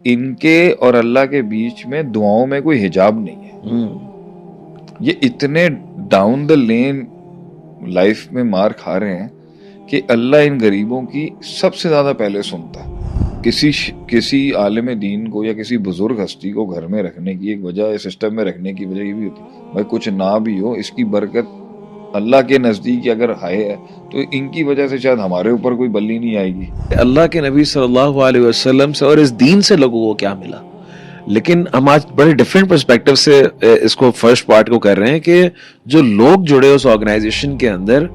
ان کے اور اللہ کے بیچ میں دعاؤں میں کوئی حجاب نہیں ہے. یہ اتنے ڈاؤن دا لین لائف میں مار کھا رہے ہیں کہ اللہ ان غریبوں کی سب سے زیادہ پہلے سنتا ہے. کسی عالم دین کو یا کسی بزرگ ہستی کو گھر میں رکھنے کی ایک وجہ, سسٹم میں رکھنے کی وجہ یہ بھی ہوتی ہے بھائی کچھ نہ بھی ہو, اس کی برکت اللہ کے نزدیک اگر ہے تو ان کی وجہ سے شاید ہمارے اوپر کوئی بلی نہیں آئے گی. اللہ کے نبی صلی اللہ علیہ وسلم سے اور اس دین سے لوگوں کو کیا ملا. لیکن ہم آج بڑے ڈفرینٹ پرسپیکٹو سے اس کو فرسٹ پارٹ کو کر رہے ہیں کہ جو لوگ جڑے اس آرگنائزیشن کے اندر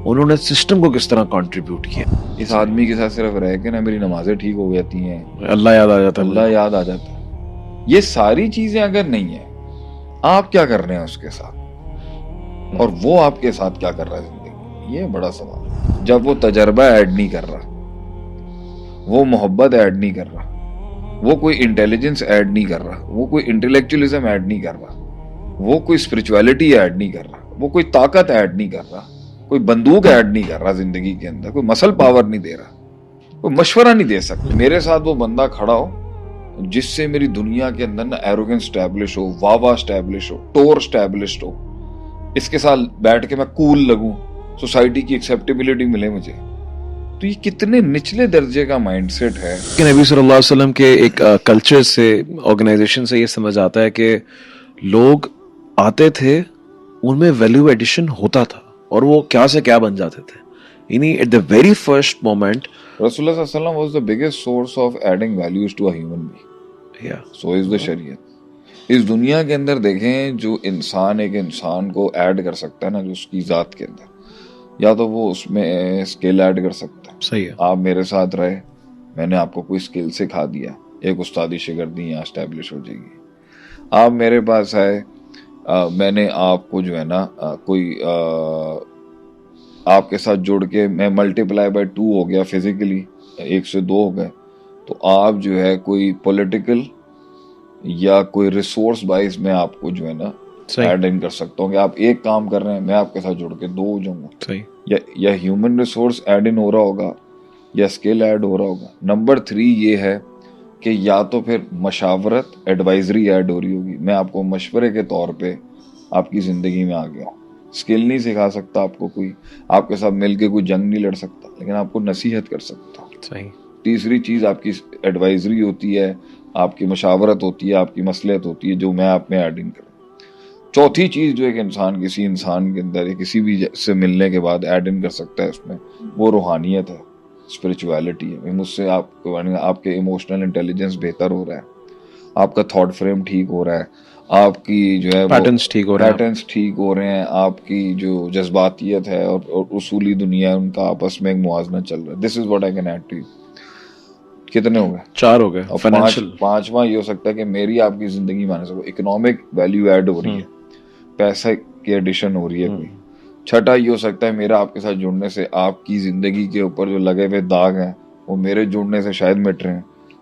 انہوں نے سسٹم کو کس طرح کنٹریبیوٹ کیا. اس آدمی کے ساتھ صرف رہ کے نا میری نمازیں ٹھیک ہو جاتی ہیں, اللہ یاد آ جاتا ہے, اللہ یاد آ جاتا ہے. یہ ساری چیزیں اگر نہیں ہیں, آپ کیا کر رہے ہیں اس کے ساتھ, اور وہ آپ کے ساتھ کیا کر رہا ہے زندگی, یہ بڑا سوال ہے. جب وہ تجربہ ایڈ نہیں کر رہا, وہ محبت ایڈ نہیں کر رہا, وہ کوئی انٹیلیجنس ایڈ نہیں کر رہا, وہ کوئی انٹلیکچولیزم ایڈ نہیں کر رہا, وہ کوئی اسپرچویلٹی ایڈ نہیں کر رہا, وہ کوئی طاقت ایڈ نہیں کر رہا, کوئی بندوق ایڈ نہیں کر رہا زندگی کے اندر, کوئی مسل پاور نہیں دے رہا, کوئی مشورہ نہیں دے سکتا. میرے ساتھ وہ بندہ کھڑا ہو جس سے میری دنیا کے اندر نا ایروگنس اسٹیبلش ہو, واوا اسٹیبلش ہو, ٹور اسٹیبلشڈ ہو, اس کے ساتھ بیٹھ کے میں کول لگوں, سوسائٹی کی ایکسیپٹیبلٹی ملے مجھے. تو یہ کتنے نچلے درجے کا مائنڈ سیٹ ہے. کہ نبی صلی اللہ علیہ وسلم کے ایک کلچر سے, آرگنائزیشن سے یہ سمجھ آتا ہے کہ لوگ آتے تھے, ان میں ویلیو ایڈیشن ہوتا تھا اور وہ کیا سے کیا بن جاتے تھے. یعنی at the very first moment رسول اللہ صلی اللہ علیہ وسلم was the biggest source of adding values to a human being. So is the شریعت. اس دنیا کے اندر دیکھیں جو انسان ایک انسان کو ایڈ کر سکتا ہے نا, جو اس کی ذات کے اندر, یا تو وہ اس میں اسکل ایڈ کر سکتا ہے. صحیح ہے. آپ میرے ساتھ رہے, میں نے آپ کو کوئی اسکل سکھا دیا, ایک استادی شاگردی یہاں اسٹیبلش ہو جائے گی. آپ میرے پاس آئے, میں نے آپ کو جو ہے نا کوئی آپ کے ساتھ جڑ کے میں ملٹیپلائی بائی 2 ہو گیا فزیکلی, 1 سے 2 ہو گئے, تو آپ جو ہے کوئی پولیٹیکل یا کوئی ریسورس وائز میں آپ کو جو ہے نا ایڈ ان کر سکتا ہوں کہ آپ ایک کام کر رہے ہیں, میں آپ کے ساتھ جڑ کے 2 ہو جاؤں گا. یا ہیومن ریسورس ایڈ ان ہو رہا ہوگا یا اسکل ایڈ ہو رہا ہوگا. نمبر 3 یہ ہے کہ یا تو پھر مشاورت ایڈوائزری ایڈ ہو رہی ہوگی, میں آپ کو مشورے کے طور پہ آپ کی زندگی میں آ گیا ہوں. اسکل نہیں سکھا سکتا آپ کو کوئی, آپ کے ساتھ مل کے کوئی جنگ نہیں لڑ سکتا, لیکن آپ کو نصیحت کر سکتا ہوں. صحیح. تیسری چیز آپ کی ایڈوائزری ہوتی ہے, آپ کی مشاورت ہوتی ہے, آپ کی مصلحت ہوتی ہے, جو میں آپ میں ایڈ ان کروں. چوتھی چیز جو ایک انسان کسی انسان کے اندر یا کسی بھی سے ملنے کے بعد ایڈ ان کر سکتا ہے اس میں, وہ روحانیت ہے, اسپرچویلٹی ہے. مجھ سے آپ کے ایموشنل انٹیلیجنس بہتر ہو رہا ہے, آپ کا تھاٹ فریم ٹھیک ہو رہا ہے, آپ کی جو ہے پیٹرنس ٹھیک ہو رہے ہیں, آپ کی جو جذباتیت ہے اور اصولی دنیا ہے ان کا آپس میں ایک موازنہ چل رہا ہے. This is what I can add to you. کتنے ہو گئے؟ 4 ہو گئے. پانچواں یہ ہو سکتا ہے کہ میری آپ کی زندگی میں آنے سے اکنامک ویلیو ایڈ ہو رہی ہے, پیسے کی ایڈیشن ہو رہی ہے کوئی. چھٹا یہ ہو سکتا ہے میرا آپ کے ساتھ جڑنے سے آپ کی زندگی کے اوپر جو لگے ہوئے داغ ہیں وہ میرے جڑنے سے شاید مٹ رہے ہیں,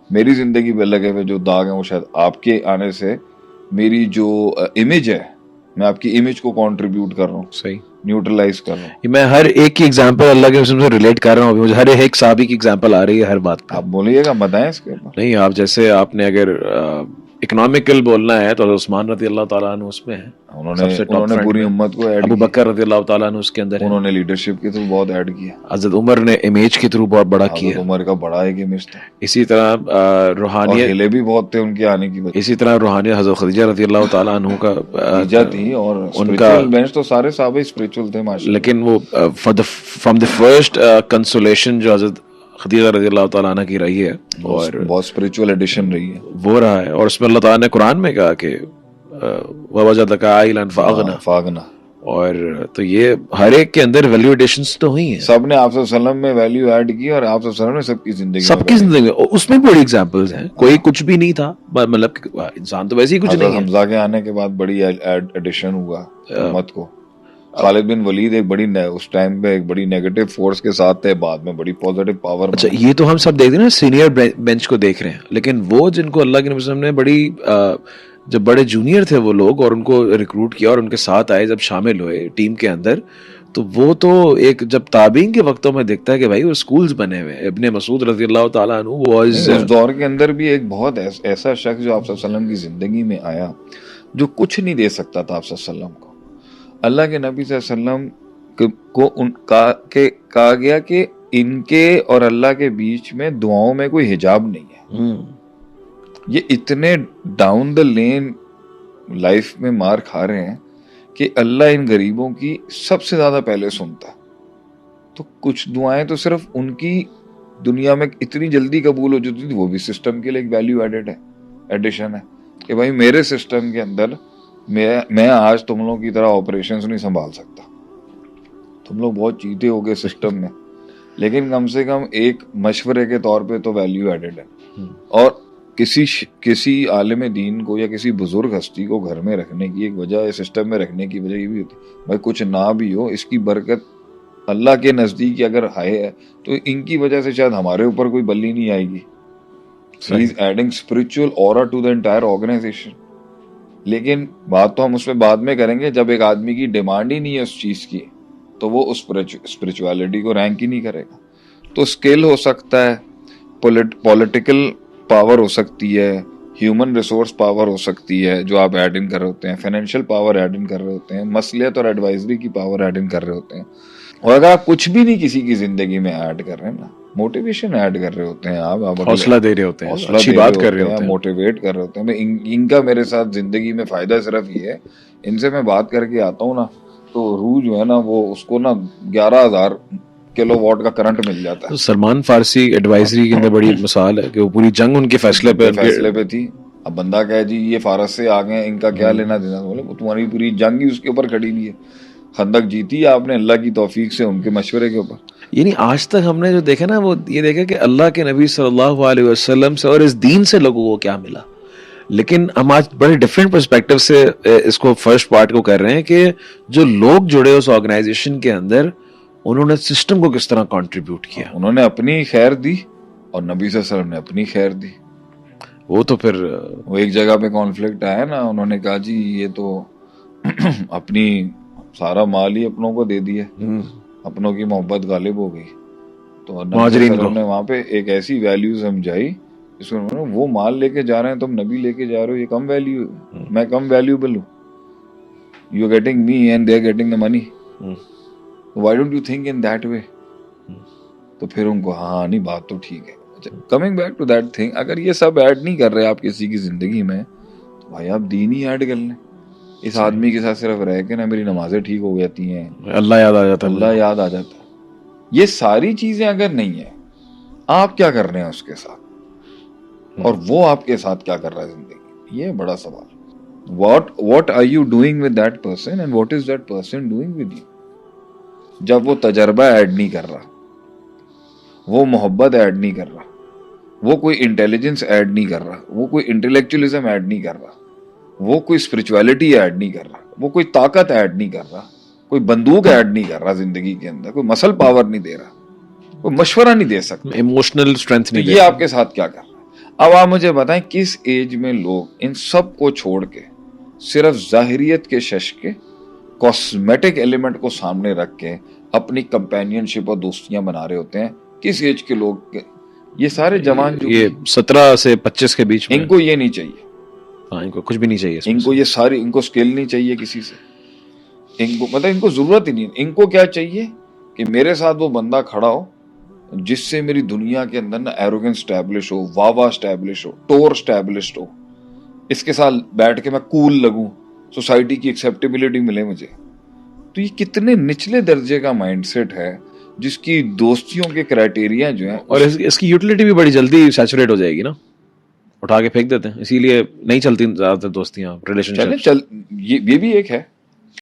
میری زندگی پہ لگے ہوئے جو داغ ہیں وہ شاید آپ کے آنے سے میری جو امیج ہے, میں آپ کی امیج کو کنٹریبیوٹ کر رہا ہوں, صحیح نیوٹرلائز کر رہا ہوں. میں ہر ایک کی ایگزامپل اللہ کے رسول سے ریلیٹ کر رہا ہوں, مجھے ہر ایک صحابی کی ایگزامپل آ رہی ہے ہر بات پہ. آپ بولیے گا, بتائیں اس کے اوپر. نہیں, آپ جیسے آپ نے اگر اکنامیکل بولنا ہے تو عثمان رضی اللہ تعالیٰ عنہ اس میں ہے, انہوں نے پوری امت کو ایڈ ابو بکر رضی اللہ تعالیٰ عنہ اس کے اندر, انہوں نے لیڈرشپ کے تھرو بہت ایڈ کیا. حضرت عمر نے امیج کے تھرو بہت بڑا کیا, حضرت عمر کا بڑا ایک امیج تھا. اسی طرح روحانیت, ہلے بھی بہت تھے ان کے آنے کی وجہ. اسی طرح روحانیت حضرت خدیجہ رضی اللہ تعالیٰ عنہ کا تھی, اور ان کا بینچ تو سارے صحابہ اسپرچول تھے ماشاءاللہ. لیکن وہ فرام دی فرسٹ کنسولیشن جو حضرت خدیجہ رضی اللہ تعالیٰ عنہ کی رہی ہے, اور بہت اسپرچول ایڈیشن رہی ہے, وہ رہا ہے. اور اس میں اللہ تعالیٰ نے قرآن میں کہا کہ وَوَجَدَكَ عَائِلًا فَأَغْنَىٰ, اور تو یہ ہر ایک کے اندر ویلیو ایڈیشنز تو ہوئی ہیں. سب نے آپ صلی اللہ علیہ وسلم میں ویلیو ایڈ کی, اور آپ صلی اللہ علیہ وسلم نے سب کی زندگی میں اس میں بڑی ایگزامپلز ہیں. کوئی کچھ بھی نہیں تھا, مطلب انسان تو ویسے ہی کچھ نہیں ہے. حمزہ کے آنے کے بعد بڑی ایڈیشن ہوا امت کو. خالد بن ولید ایک بڑی اس ٹائم پہ ایک بڑی نیگیٹو فورس کے ساتھ تھے, بعد میں بڑی پازیٹو پاور. اچھا, یہ تو ہم سب دیکھ رہے ہیں نا, سینئر بینچ کو دیکھ رہے ہیں, لیکن وہ جن کو اللہ کے نبی صلی اللہ علیہ وسلم نے بڑی جب بڑے جونیئر تھے وہ لوگ اور ان کو ریکروٹ کیا اور ان کے ساتھ آئے, جب شامل ہوئے ٹیم کے اندر, تو وہ تو ایک جب تابعین کے وقتوں میں دیکھتا ہے کہ بھائی وہ اسکولز بنے ہوئے ہیں. ابن مسعود رضی اللہ تعالیٰ عنہ واز اس دور کے اندر بھی ایک بہت ایسا شخص جو آپ صلی اللہ علیہ وسلم کی زندگی میں آیا جو کچھ نہیں دے سکتا تھا آپ صلی اللہ علیہ وسلم کو. اللہ کے نبی صلی اللہ علیہ وسلم کو کہا گیا کہ ان کے اور اللہ کے بیچ میں دعاؤں میں کوئی حجاب نہیں ہے. یہ اتنے ڈاؤن دا لین لائف میں مار کھا رہے ہیں کہ اللہ ان غریبوں کی سب سے زیادہ پہلے سنتا ہے. تو کچھ دعائیں تو صرف ان کی دنیا میں اتنی جلدی قبول ہو جاتی تھی, وہ بھی سسٹم کے لیے ایک ویلیو ایڈیشن ہے کہ بھائی میرے سسٹم کے اندر میں آج تم لوگوں کی طرح آپریشنز نہیں سنبھال سکتا, تم لوگ بہت چیتے ہو گئے سسٹم میں, لیکن کم سے کم ایک مشورے کے طور پہ تو ویلیو ایڈڈ ہے. اور کسی عالم دین کو یا کسی بزرگ ہستی کو گھر میں رکھنے کی ایک وجہ, سسٹم میں رکھنے کی وجہ یہ بھی ہوتی ہے بھائی کچھ نہ بھی ہو اس کی برکت اللہ کے نزدیک اگر ہے تو ان کی وجہ سے شاید ہمارے اوپر کوئی بلی نہیں آئے گی. He is adding spiritual aura to the entire organization. لیکن بات تو ہم اس میں بعد میں کریں گے. جب ایک آدمی کی ڈیمانڈ ہی نہیں ہے اس چیز کی تو وہ اس اسپرچویلٹی کو رینک ہی نہیں کرے گا. تو اسکل ہو سکتا ہے, پولیٹیکل پاور ہو سکتی ہے, ہیومن ریسورس پاور ہو سکتی ہے جو آپ ایڈ ان کر رہے ہوتے ہیں, فائنینشیل پاور ایڈ ان کر رہے ہوتے ہیں, مصلحت اور ایڈوائزری کی پاور ایڈ ان کر رہے ہوتے ہیں. اور اگر آپ کچھ بھی نہیں کسی کی زندگی میں ایڈ کر رہے ہیں نا, موٹیویشن ایڈ کر رہے ہوتے ہیں, آپ حوصلہ دے رہے ہوتے ہیں, اچھی بات کر رہے ہوتے ہیں, موٹیویٹ کر رہے ہوتے ہیں. ان کا میرے ساتھ زندگی میں فائدہ صرف یہ ہے, ان سے میں بات کر کے آتا ہوں نا تو روح جو ہے نا وہ اس کو نا 11,000 کلو واٹ کا کرنٹ مل جاتا ہے. سلمان فارسی ایڈوائزری کے اندر بڑی مثال ہے کہ وہ پوری جنگ ان کے فیصلے پہ تھی. اب بندہ کہے جی یہ فارس سے آ گئے, ان کا کیا لینا دینا, بولے وہ تمہاری پوری جنگ ہی اس کے اوپر کھڑی ہوئی ہے. خندق جیتی آپ نے اللہ کی توفیق سے, ان کے مشورے کے اوپر. یعنی آج تک ہم نے جو دیکھا نا وہ یہ دیکھا کہ اللہ کے نبی صلی اللہ علیہ وسلم سے اور اس دین سے لوگوں کو کیا ملا, لیکن ہم آج بڑے ڈفرینٹ پرسپیکٹو سے اس کو فرسٹ پارٹ کو کر رہے ہیں کہ جو لوگ جڑے اس آرگنائزیشن کے اندر انہوں نے سسٹم کو کس طرح کنٹریبیوٹ کیا. انہوں نے اپنی خیر دی اور نبی صلی اللہ علیہ وسلم نے اپنی خیر دی. وہ تو پھر وہ ایک جگہ پہ کانفلکٹ آیا نا, انہوں نے کہا جی یہ تو اپنی سارا مال ہی اپنوں کو دے دیا, اپنوں کی محبت غالب ہو گئی. تو نبی صلی اللہ علیہ وسلم نے وہاں پہ ایک ایسی ویلیو سمجھائی جس میں وہ مال لے کے جا رہے ہیں, تم نبی لے کے جا رہے ہو, یہ کم ویلیو, میں کم ویلیوبل ہوں, you are getting me and they are getting the money, why don't you think in that way. تو پھر ان کو ہاں نہیں بات تو ٹھیک ہے. Coming back to that thing, اگر یہ سب ایڈ نہیں کر رہے آپ کسی کی زندگی میں تو بھائی آپ دین ہی ایڈ کر لیں. اس آدمی کے ساتھ صرف رہ کے نا میری نمازیں ٹھیک ہو جاتی ہیں, اللہ یاد آ جاتا ہے, اللہ یاد آ جاتا ہے. یہ ساری چیزیں اگر نہیں ہیں, آپ کیا کر رہے ہیں اس کے ساتھ, اور وہ آپ کے ساتھ کیا کر رہا ہے زندگی, یہ بڑا سوال. What are you doing with that person and what is that person doing with you. جب وہ تجربہ ایڈ نہیں کر رہا, وہ محبت ایڈ نہیں کر رہا, وہ کوئی انٹیلیجنس ایڈ نہیں کر رہا, وہ کوئی انٹلیکچولیزم ایڈ نہیں کر رہا, وہ کوئی اسپرچویلٹی ایڈ نہیں کر رہا, وہ کوئی طاقت ایڈ نہیں کر رہا, کوئی بندوق ایڈ نہیں کر رہا زندگی کے اندر, کوئی مسل پاور نہیں دے رہا, کوئی مشورہ نہیں دے سکتا, ایموشنل اسٹرینتھ نہیں, یہ آپ کے ساتھ کیا کر رہا ہے. اب آپ مجھے بتائیں کس ایج میں لوگ ان سب کو چھوڑ کے صرف ظاہریت کے شش کے کاسمیٹک ایلیمنٹ کو سامنے رکھ کے اپنی کمپینین شپ اور دوستیاں بنا رہے ہوتے ہیں. کس ایج کے لوگ, یہ سارے جوان جو یہ 17 سے 25 کے بیچ میں, ان کو یہ نہیں چاہیے, ہاں ان کو کچھ بھی نہیں چاہیے, ان کو یہ ساری, ان کو سکل نہیں چاہیے کسی سے, ان کو مطلب ان کو ضرورت ہی نہیں. ان کو کیا چاہیے کہ میرے ساتھ وہ بندہ کھڑا ہو جس سے میری دنیا کے اندر نا ایروگنس اسٹیبلش ہو, واوا اسٹیبلش ہو, ٹور اسٹیبلشڈ ہو, اس کے ساتھ بیٹھ کے میں کول لگوں, سوسائٹی کی ایکسیپٹیبلٹی ملے مجھے. تو یہ کتنے نچلے درجے کا مائنڈ سیٹ ہے جس کی دوستیوں کے کرائٹیریا جو ہیں, اور اس کی یوٹیلٹی بھی بڑی جلدی سیچوریٹ ہو جائے گی نا, اٹھا کے پھینک دیتے ہیں, اسی لیے نہیں چلتی زیادہ تر دوستیاں, ریلیشن شپ. یہ بھی ایک ہے